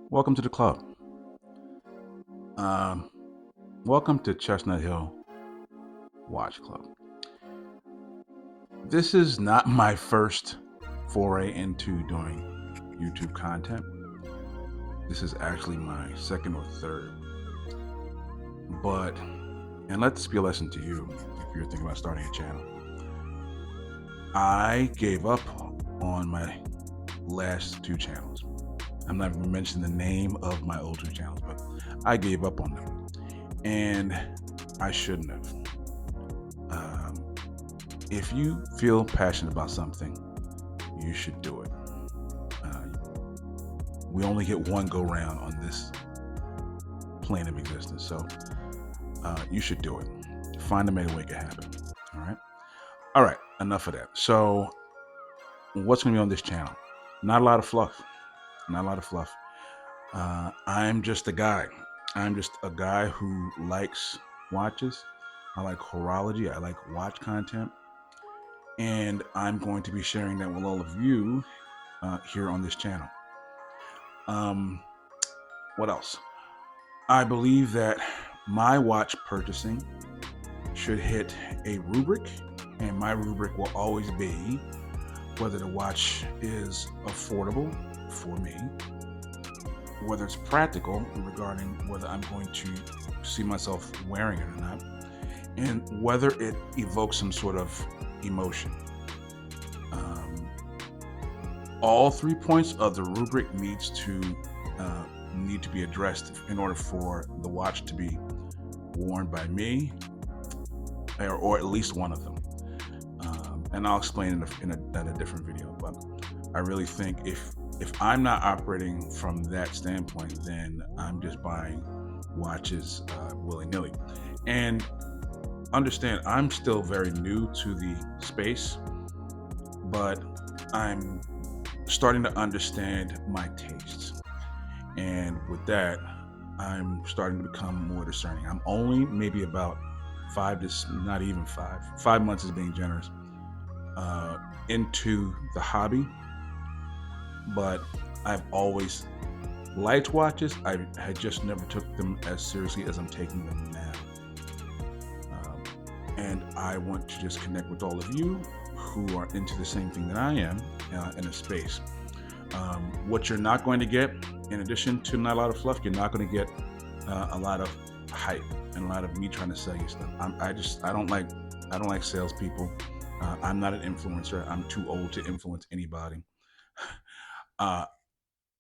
Welcome to the club. Um, Welcome to Chestnut Hill Watch Club. This is not my first foray into doing YouTube content. This is actually my second or third. But, and let this be a lesson to you if you're thinking about starting a channel. I gave up on my last two channels. I'm not even mentioning the name of my old two channels, but I gave up on them. And I shouldn't have. If you feel passionate about something, you should do it. We only get one go round on this plane of existence, so you should do it. Find a way to make it happen. All right. Enough of that. So, what's going to be on this channel? Not a lot of fluff. Not a lot of fluff. I'm just a guy. I'm just a guy who likes watches. I like horology. I like watch content. And I'm going to be sharing that with all of you here on this channel. What else? I believe that my watch purchasing should hit a rubric, and my rubric will always be whether the watch is affordable for me, whether it's practical regarding whether I'm going to see myself wearing it or not, and whether it evokes some sort of emotion. All 3 points of the rubric need to be addressed in order for the watch to be worn by me, or at least one of them. And I'll explain in a different video. But I really think if I'm not operating from that standpoint, then I'm just buying watches willy-nilly. And understand, I'm still very new to the space, but I'm starting to understand my tastes. And with that, I'm starting to become more discerning. I'm only maybe about 5 months is being generous, into the hobby. But I've always liked watches. I had just never took them as seriously as I'm taking them now. And I want to just connect with all of you who are into the same thing that I am in a space. What you're not going to get, in addition to not a lot of fluff, you're not going to get a lot of hype and a lot of me trying to sell you stuff. I don't like salespeople. I'm not an influencer. I'm too old to influence anybody.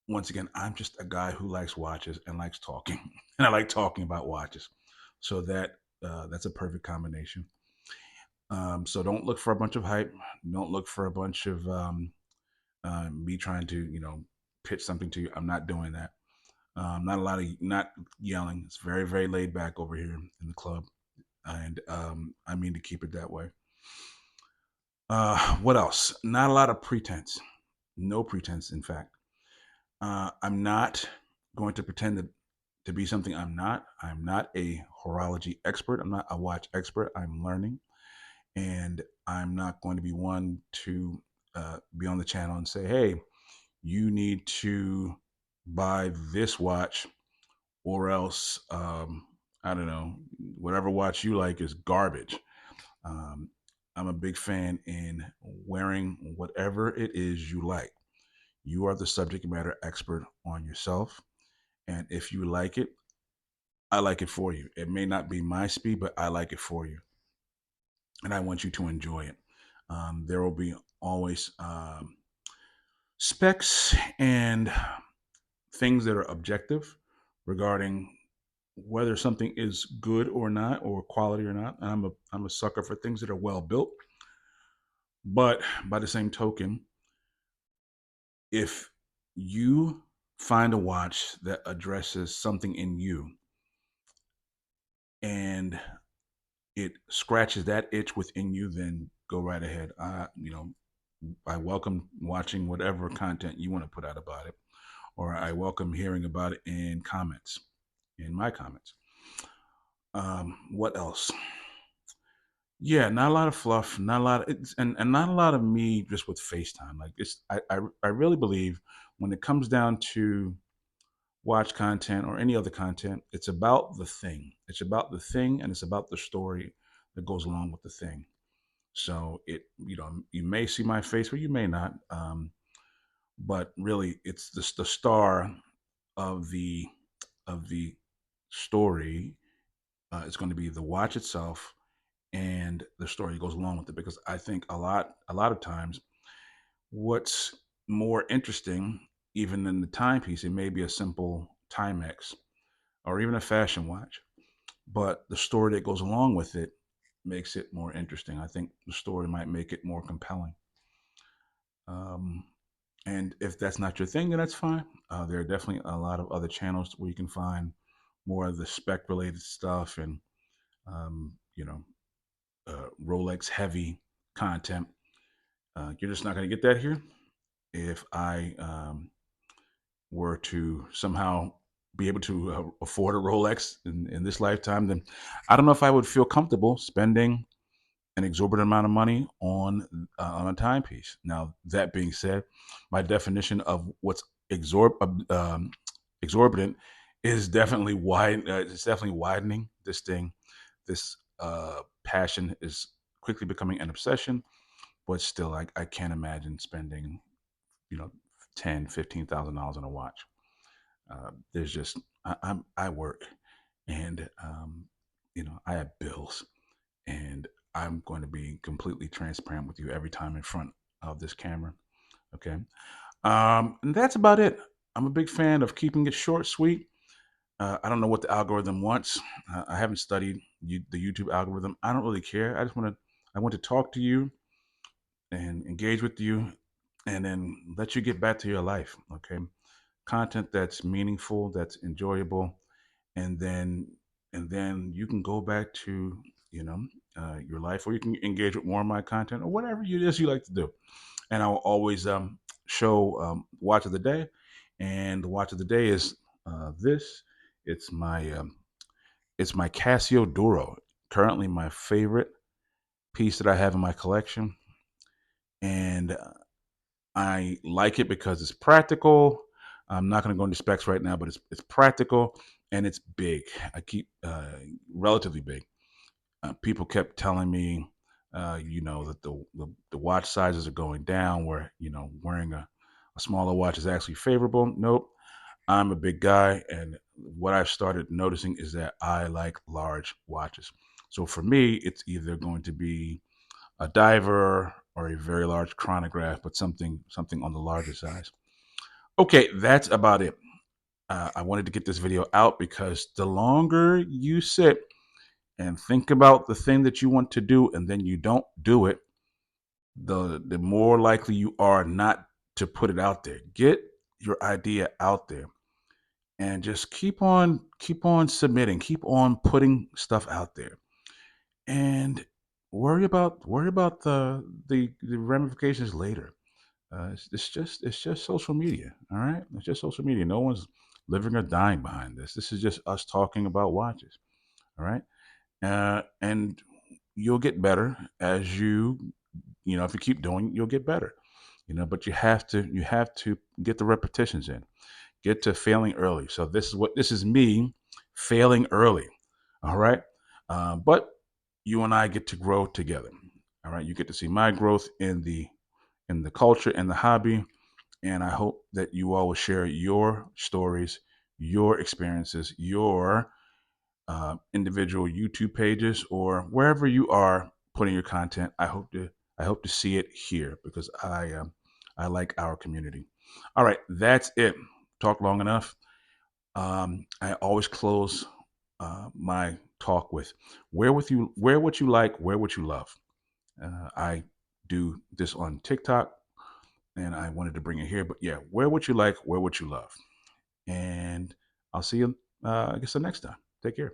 Once again, I'm just a guy who likes watches and likes talking, and I like talking about watches. So that's a perfect combination. So don't look for a bunch of hype. Don't look for a bunch of me trying to pitch something to you. I'm not doing that. Not yelling. It's very, very laid back over here in the club, and I mean to keep it that way. What else? Not a lot of pretense. No pretense, in fact. I'm not going to pretend to be something I'm not. I'm not a horology expert. I'm not a watch expert. I'm learning, and I'm not going to be one to be on the channel and say, "Hey, you need to buy this watch, or else I don't know, whatever watch you like is garbage." I'm a big fan in wearing whatever it is you like. You are the subject matter expert on yourself, and if you like it, I like it for you. It may not be my speed, but I like it for you, and I want you to enjoy it. There will be always specs and things that are objective regarding whether something is good or not, or quality or not. And I'm a sucker for things that are well built. But by the same token, if you find a watch that addresses something in you and it scratches that itch within you, then go right ahead. I welcome watching whatever content you want to put out about it, or I welcome hearing about it in my comments. What else? Yeah, not a lot of fluff, not a lot of, and not a lot of me just with FaceTime. Like I really believe when it comes down to watch content or any other content, it's about the thing. It's about the thing and it's about the story that goes along with the thing. So you may see my face or you may not. But really it's the star of the story is going to be the watch itself and the story that goes along with it, because I think a lot of times what's more interesting, even than the timepiece, it may be a simple Timex or even a fashion watch, but the story that goes along with it makes it more interesting. I think the story might make it more compelling. um, and if that's not your thing, then that's fine. There are definitely a lot of other channels where you can find more of the spec related stuff and um, you know Rolex heavy content. You're just not going to get that here. If I were to somehow be able to afford a Rolex in this lifetime, then I don't know if I would feel comfortable spending an exorbitant amount of money on a timepiece. Now, that being said, my definition of what's exorbitant is definitely wide. It's definitely widening. This passion is quickly becoming an obsession, but still, I can't imagine spending you know $10,000, $15,000 on a watch. There's just I work, and I have bills, and I'm going to be completely transparent with you every time in front of this camera. Okay. And that's about it. I'm a big fan of keeping it short, sweet. I don't know what the algorithm wants. I haven't studied the YouTube algorithm. I don't really care. I want to talk to you and engage with you and then let you get back to your life. Okay. Content that's meaningful, that's enjoyable, and then you can go back to you know your life, or you can engage with more of my content or whatever it is you like to do. And I will always show watch of the day, and the watch of the day is this. It's my Casio Duro, currently my favorite piece that I have in my collection, and I like it because it's practical. I'm not going to go into specs right now, but it's practical and it's big. I keep relatively big. People kept telling me, that the watch sizes are going down, where wearing a smaller watch is actually favorable. Nope. I'm a big guy, and what I've started noticing is that I like large watches. So for me, it's either going to be a diver or a very large chronograph, but something on the larger size. Okay, that's about it. I wanted to get this video out because the longer you sit and think about the thing that you want to do and then you don't do it, the more likely you are not to put it out there. Get your idea out there and just keep on submitting, keep on putting stuff out there. And worry about the ramifications later. It's just social media. All right, it's just social media. No one's living or dying behind this. This is just us talking about watches. All right, and you'll get better as if you keep doing, you'll get better. But you have to get the repetitions in. Get to failing early. So this is me failing early. All right, but you and I get to grow together. All right, you get to see my growth in the culture and the hobby, and I hope that you all will share your stories, your experiences, your individual YouTube pages, or wherever you are putting your content. I hope to see it here because I like our community. All right, that's it. Talk long enough. I always close my talk with wear what you like, wear what you love. I do this on TikTok, and I wanted to bring it here. But yeah, wear what you like, wear what you love, and I'll see you. I guess the next time. Take care.